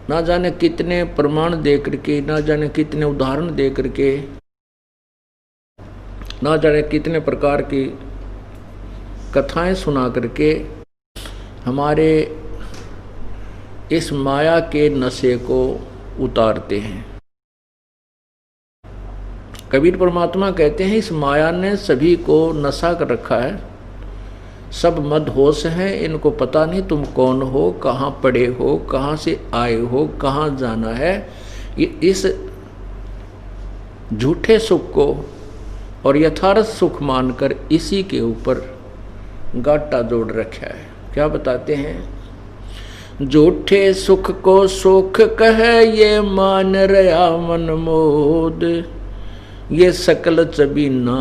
ना जाने कितने प्रमाण दे करके, ना जाने कितने उदाहरण दे करके, ना जाने कितने प्रकार की कथाएं सुना करके हमारे इस माया के नशे को उतारते हैं। कबीर परमात्मा कहते हैं इस माया ने सभी को नशा कर रखा है, सब मदहोश हैं, इनको पता नहीं तुम कौन हो, कहाँ पड़े हो, कहाँ से आए हो, कहाँ जाना है। ये इस झूठे सुख को और यथार्थ सुख मानकर इसी के ऊपर गाटा जोड़ रखा है। क्या बताते हैं? झूठे सुख को सुख कहे ये मान रहा मन मोद, ये सकल चबीना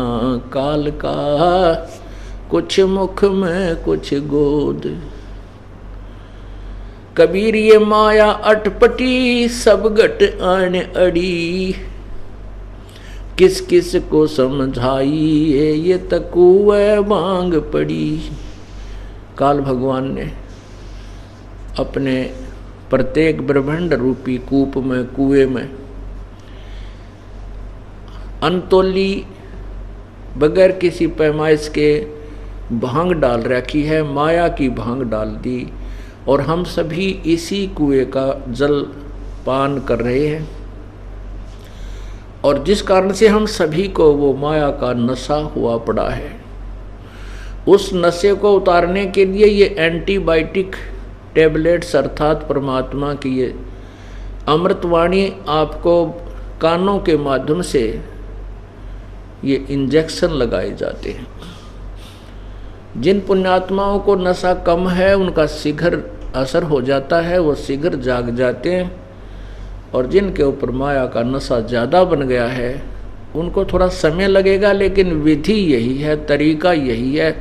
काल का, कुछ मुख में कुछ गोद। कबीर ये माया अटपटी सब घट आन अड़ी, किस किस को समझाइए ये तकुए मांग पड़ी। काल भगवान ने अपने प्रत्येक ब्रह्मांड रूपी कूप में, कुएं में अनतोली बगैर किसी पैमाइश के भांग डाल रखी है, माया की भांग डाल दी, और हम सभी इसी कुएं का जल पान कर रहे हैं। और जिस कारण से हम सभी को वो माया का नशा हुआ पड़ा है, उस नशे को उतारने के लिए ये एंटीबायोटिक टैबलेट्स अर्थात परमात्मा की ये अमृतवाणी आपको कानों के माध्यम से ये इंजेक्शन लगाए जाते हैं। जिन पुण्यात्माओं को नशा कम है उनका शीघ्र असर हो जाता है, वो शीघ्र जाग जाते हैं, और जिनके ऊपर माया का नशा ज़्यादा बन गया है उनको थोड़ा समय लगेगा, लेकिन विधि यही है, तरीका यही है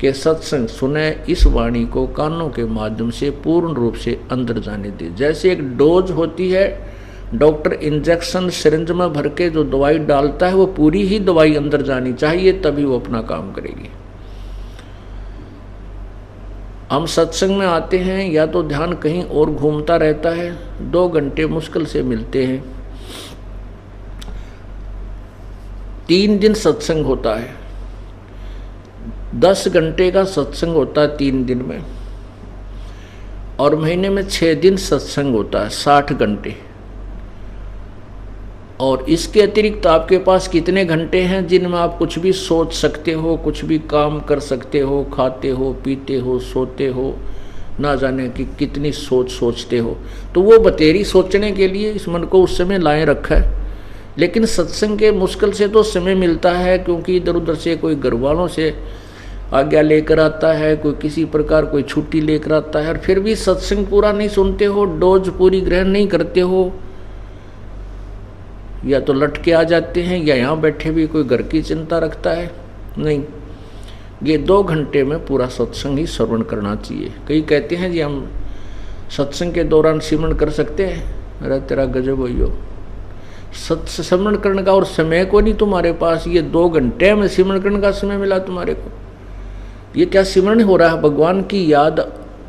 कि सत्संग सुने, इस वाणी को कानों के माध्यम से पूर्ण रूप से अंदर जाने दे। जैसे एक डोज होती है, डॉक्टर इंजेक्शन सिरिंज में भर के जो दवाई डालता है वो पूरी ही दवाई अंदर जानी चाहिए, तभी वो अपना काम करेगी। हम सत्संग में आते हैं या तो ध्यान कहीं और घूमता रहता है, 2 घंटे मुश्किल से मिलते हैं। 3 दिन सत्संग होता है, 10 घंटे का सत्संग होता है 3 दिन में, और महीने में 6 दिन सत्संग होता है 60 घंटे। और इसके अतिरिक्त आपके पास कितने घंटे हैं जिनमें आप कुछ भी सोच सकते हो, कुछ भी काम कर सकते हो, खाते हो, पीते हो, सोते हो, ना जाने कि कितनी सोच सोचते हो। तो वो बतेरी सोचने के लिए इस मन को उस समय लाए रखा है। लेकिन सत्संग के मुश्किल से तो समय मिलता है, क्योंकि इधर उधर से कोई घर वालों से आज्ञा लेकर आता है, कोई किसी प्रकार कोई छुट्टी लेकर आता है, और फिर भी सत्संग पूरा नहीं सुनते हो, डोज पूरी ग्रहण नहीं करते हो, या तो लटके आ जाते हैं, या यहाँ बैठे भी कोई घर की चिंता रखता है। नहीं, ये 2 घंटे में पूरा सत्संग ही श्रवण करना चाहिए। कई कहते हैं जी हम सत्संग के दौरान सिमरन कर सकते हैं। अरे तेरा गजब हो, सिमरन करने का और समय को नहीं तुम्हारे पास, ये 2 घंटे में सिमरन करने का समय मिला तुम्हारे को। ये क्या सिमरन हो रहा है? भगवान की याद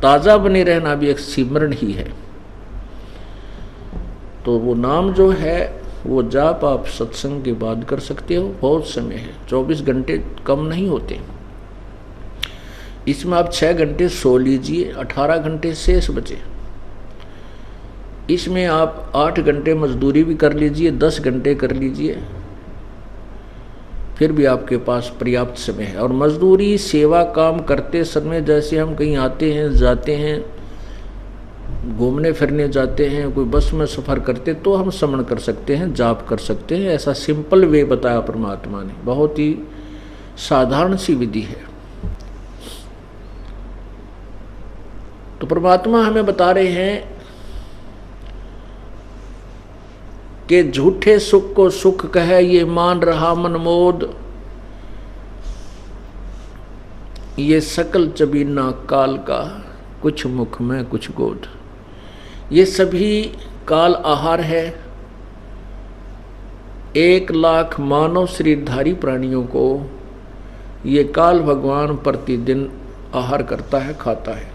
ताज़ा बने रहना भी एक सिमरन ही है। तो वो नाम जो है वो जाप आप सत्संग के बाद कर सकते हो, बहुत समय है, 24 घंटे कम नहीं होते। इसमें आप 6 घंटे सो लीजिए, 18 घंटे शेष बचे। इसमें आप 8 घंटे मजदूरी भी कर लीजिए, 10 घंटे कर लीजिए, फिर भी आपके पास पर्याप्त समय है। और मजदूरी सेवा काम करते समय जैसे हम कहीं आते हैं, जाते हैं, घूमने फिरने जाते हैं, कोई बस में सफ़र करते, तो हम स्मरण कर सकते हैं, जाप कर सकते हैं। ऐसा सिंपल वे बताया परमात्मा ने, बहुत ही साधारण सी विधि है। तो परमात्मा हमें बता रहे हैं कि झूठे सुख को सुख कहे ये मान रहा मन मोद, ये सकल चबीना काल का, कुछ मुख में कुछ गोद। ये सभी काल आहार है। 1 लाख मानव शरीरधारी प्राणियों को ये काल भगवान प्रतिदिन आहार करता है, खाता है।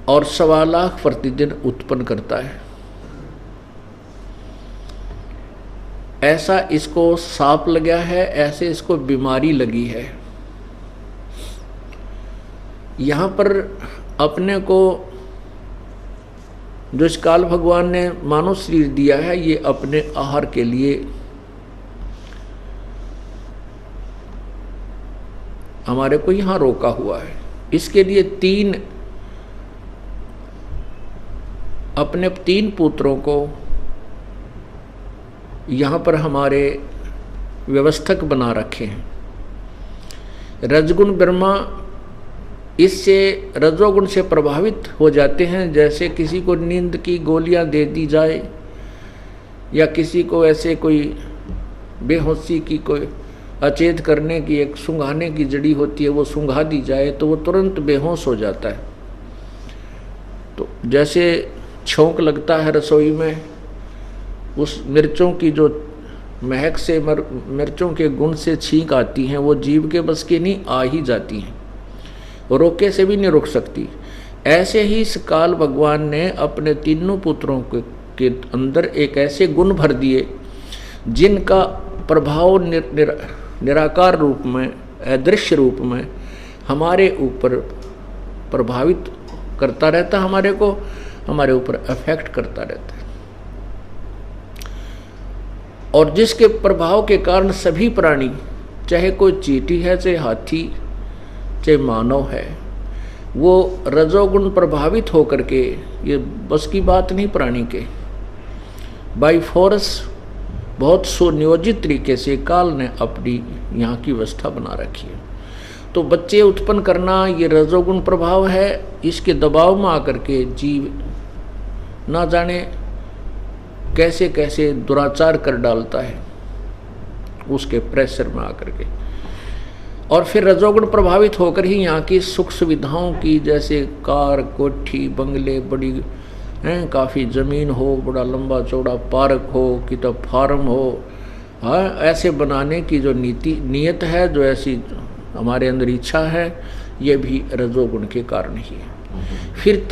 और 1.25 लाख प्रतिदिन उत्पन्न करता है। ऐसा इसको सांप लगा है, ऐसे इसको बीमारी लगी है। यहाँ पर अपने को जो इस काल भगवान ने मानव शरीर दिया है, ये अपने आहार के लिए हमारे को यहाँ रोका हुआ है। इसके लिए अपने 3 पुत्रों को यहाँ पर हमारे व्यवस्थक बना रखे हैं। रजगुण ब्रह्मा इससे रजोगुण से प्रभावित हो जाते हैं। जैसे किसी को नींद की गोलियां दे दी जाए या किसी को ऐसे कोई बेहोशी की कोई अचेत करने की एक सूंघाने की जड़ी होती है, वो सूंघा दी जाए तो वो तुरंत बेहोश हो जाता है। तो जैसे छौंक लगता है रसोई में, उस मिर्चों की जो महक से मिर्चों के गुण से छींक आती हैं, वो जीव के बस की नहीं, आ ही जाती हैं, रोके से भी नहीं रुक सकती। ऐसे ही इस काल भगवान ने अपने तीनों पुत्रों के अंदर एक ऐसे गुण भर दिए जिनका प्रभाव निराकार रूप में, अदृश्य रूप में हमारे ऊपर प्रभावित करता रहता, हमारे ऊपर अफेक्ट करता रहता है। और जिसके प्रभाव के कारण सभी प्राणी, चाहे कोई चींटी है, चाहे हाथी, चाहे मानव है, वो रजोगुण प्रभावित होकर के, ये बस की बात नहीं प्राणी के, बाई फोर्स बहुत सुनियोजित तरीके से काल ने अपनी यहाँ की व्यवस्था बना रखी है। तो बच्चे उत्पन्न करना ये रजोगुण प्रभाव है। इसके दबाव में आकर के जीव ना जाने कैसे कैसे दुराचार कर डालता है, उसके प्रेशर में आकर के। और फिर रजोगुण प्रभावित होकर ही यहाँ की सुख सुविधाओं की, जैसे कार, कोठी, बंगले, बड़ी हैं, काफ़ी ज़मीन हो, बड़ा लंबा चौड़ा पार्क हो, किताब फार्म हो, हाँ, ऐसे बनाने की जो नियत है, जो ऐसी हमारे अंदर इच्छा है, ये भी रजोगुण के कारण ही है। फिर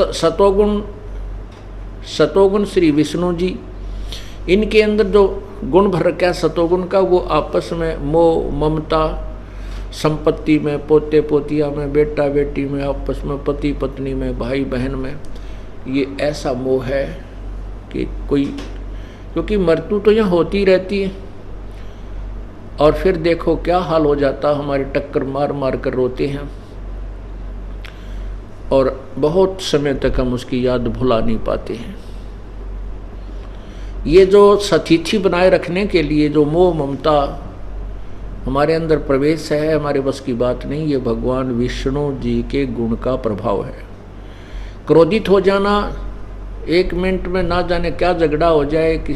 सतोगुण श्री विष्णु जी, इनके अंदर जो गुण भर रखा है सतोगुण का, वो आपस में मोह, ममता, संपत्ति में, पोते पोतिया में, बेटा बेटी में, आपस में, पति पत्नी में, भाई बहन में, ये ऐसा मोह है कि क्योंकि मृत्यु तो यहाँ होती रहती है। और फिर देखो क्या हाल हो जाता, हमारी टक्कर मार मार कर रोते हैं और बहुत समय तक हम उसकी याद भुला नहीं पाते हैं। ये जो सतिथि बनाए रखने के लिए जो मोह ममता हमारे अंदर प्रवेश है, हमारे बस की बात नहीं, ये भगवान विष्णु जी के गुण का प्रभाव है। क्रोधित हो जाना, 1 मिनट में ना जाने क्या झगड़ा हो जाए कि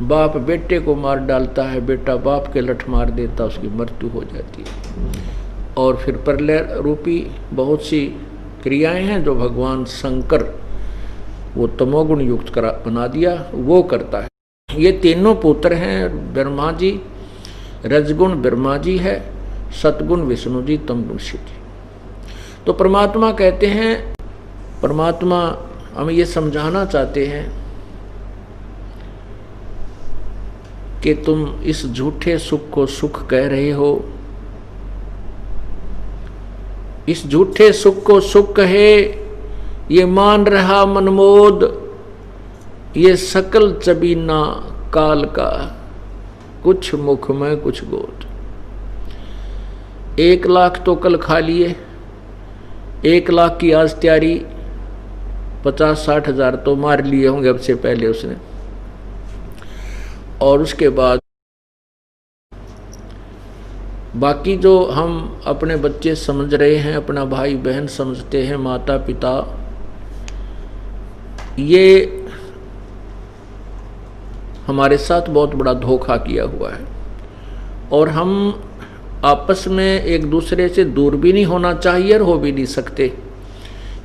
बाप बेटे को मार डालता है, बेटा बाप के लठ मार देता, उसकी मृत्यु हो जाती है। और फिर प्रलय रूपी बहुत सी क्रियाएं हैं जो भगवान शंकर, वो तमोगुण युक्त बना दिया, वो करता है। ये तीनों पुत्र हैं ब्रह्मा जी, रजगुण ब्रह्मा जी है, सतगुण विष्णु जी, तमगुण शिव जी। तो परमात्मा कहते हैं, परमात्मा हमें ये समझाना चाहते हैं कि तुम इस झूठे सुख को सुख कह रहे हो, इस झूठे सुख को सुख कहे, ये मान रहा मनमोद, ये सकल चबीना काल का, कुछ मुख में कुछ गोद। 1 लाख तो कल खा लिए, 1 लाख की आज तैयारी, 50-60 हज़ार तो मार लिए होंगे अब से पहले उसने। और उसके बाद बाकी जो हम अपने बच्चे समझ रहे हैं, अपना भाई बहन समझते हैं, माता पिता, ये हमारे साथ बहुत बड़ा धोखा किया हुआ है। और हम आपस में एक दूसरे से दूर भी नहीं होना चाहिए और हो भी नहीं सकते,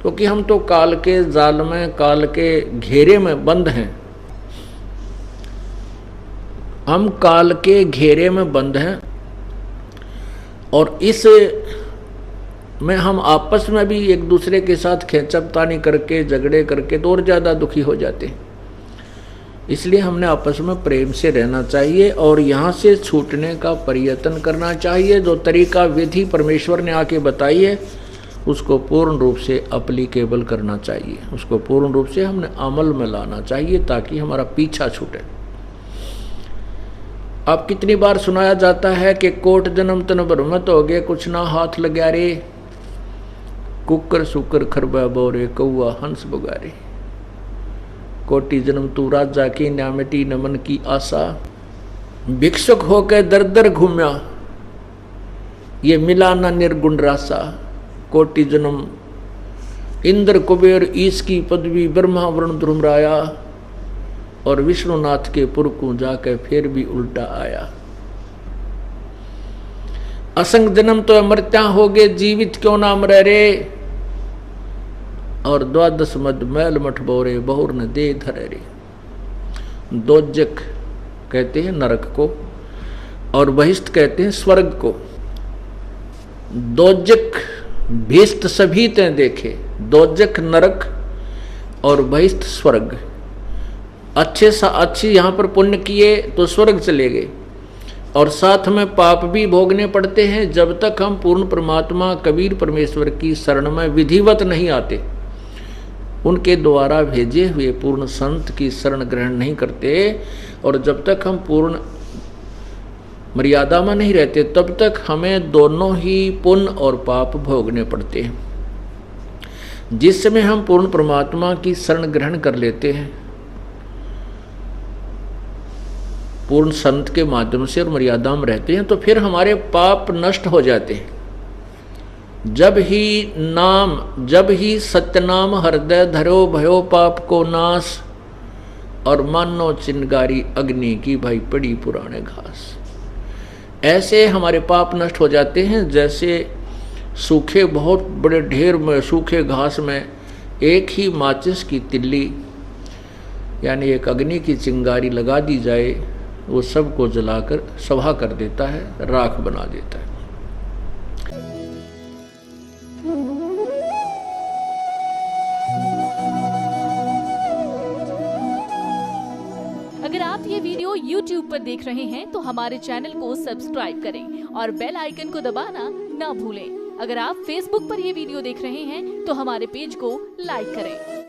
क्योंकि हम तो काल के जाल में, काल के घेरे में बंद हैं। हम काल के घेरे में बंद हैं और इस में हम आपस में भी एक दूसरे के साथ खींचतानी करके झगड़े करके तो और ज़्यादा दुखी हो जाते हैं। इसलिए हमने आपस में प्रेम से रहना चाहिए और यहाँ से छूटने का प्रयत्न करना चाहिए। जो तरीका विधि परमेश्वर ने आके बताई है उसको पूर्ण रूप से अप्लीकेबल करना चाहिए, उसको पूर्ण रूप से हमने अमल में लाना चाहिए ताकि हमारा पीछा छूटे। अब कितनी बार सुनाया जाता है कि कोट जन्म तन भ्रमत हो गए, कुछ ना हाथ लगा रे, कुकर सुकर खरबा बोरे, कौआ हंस बुगारे। कोटि जन्म तू राजा की, ना मिटी न मन की आशा, भिक्षुक होकर दर दर घूम्या, ये मिला ना निर्गुण रासा। कोटि जन्म इंद्र कुबेर ईश की पदवी, ब्रह्मा वरुण ध्रुमराया, और विष्णुनाथ के पुर को जाकर फिर भी उल्टा आया। असंग जन्म तो मरत्या हो गए, जीवित क्यों ना मरे रे, और द्वादश मद मैल मठ बोरे, बहुर न दे धरे रे। दोजक कहते हैं नरक को और बहिष्ठ कहते हैं स्वर्ग को। दोजक भीष्ट सभी ते देखे, दोजक नरक और बहिष्ठ स्वर्ग। अच्छे सा अच्छी यहाँ पर पुण्य किए तो स्वर्ग चले गए और साथ में पाप भी भोगने पड़ते हैं जब तक हम पूर्ण परमात्मा कबीर परमेश्वर की शरण में विधिवत नहीं आते, उनके द्वारा भेजे हुए पूर्ण संत की शरण ग्रहण नहीं करते, और जब तक हम पूर्ण मर्यादा में नहीं रहते तब तक हमें दोनों ही पुण्य और पाप भोगने पड़ते हैं। जिस समय हम पूर्ण परमात्मा की शरण ग्रहण कर लेते हैं पूर्ण संत के माध्यम से और मर्यादा में रहते हैं तो फिर हमारे पाप नष्ट हो जाते हैं। जब ही सत्यनाम हृदय धरो, भयो पाप को नाश, और मानो चिंगारी अग्नि की भाई पड़ी पुराने घास। ऐसे हमारे पाप नष्ट हो जाते हैं जैसे सूखे बहुत बड़े ढेर में सूखे घास में एक ही माचिस की तिल्ली यानी एक अग्नि की चिंगारी लगा दी जाए, वो सबको जलाकर सभा कर देता है, राख बना देता है। अगर आप ये वीडियो YouTube पर देख रहे हैं तो हमारे चैनल को सब्सक्राइब करें और बेल आइकन को दबाना ना भूलें। अगर आप Facebook पर ये वीडियो देख रहे हैं तो हमारे पेज को लाइक करें।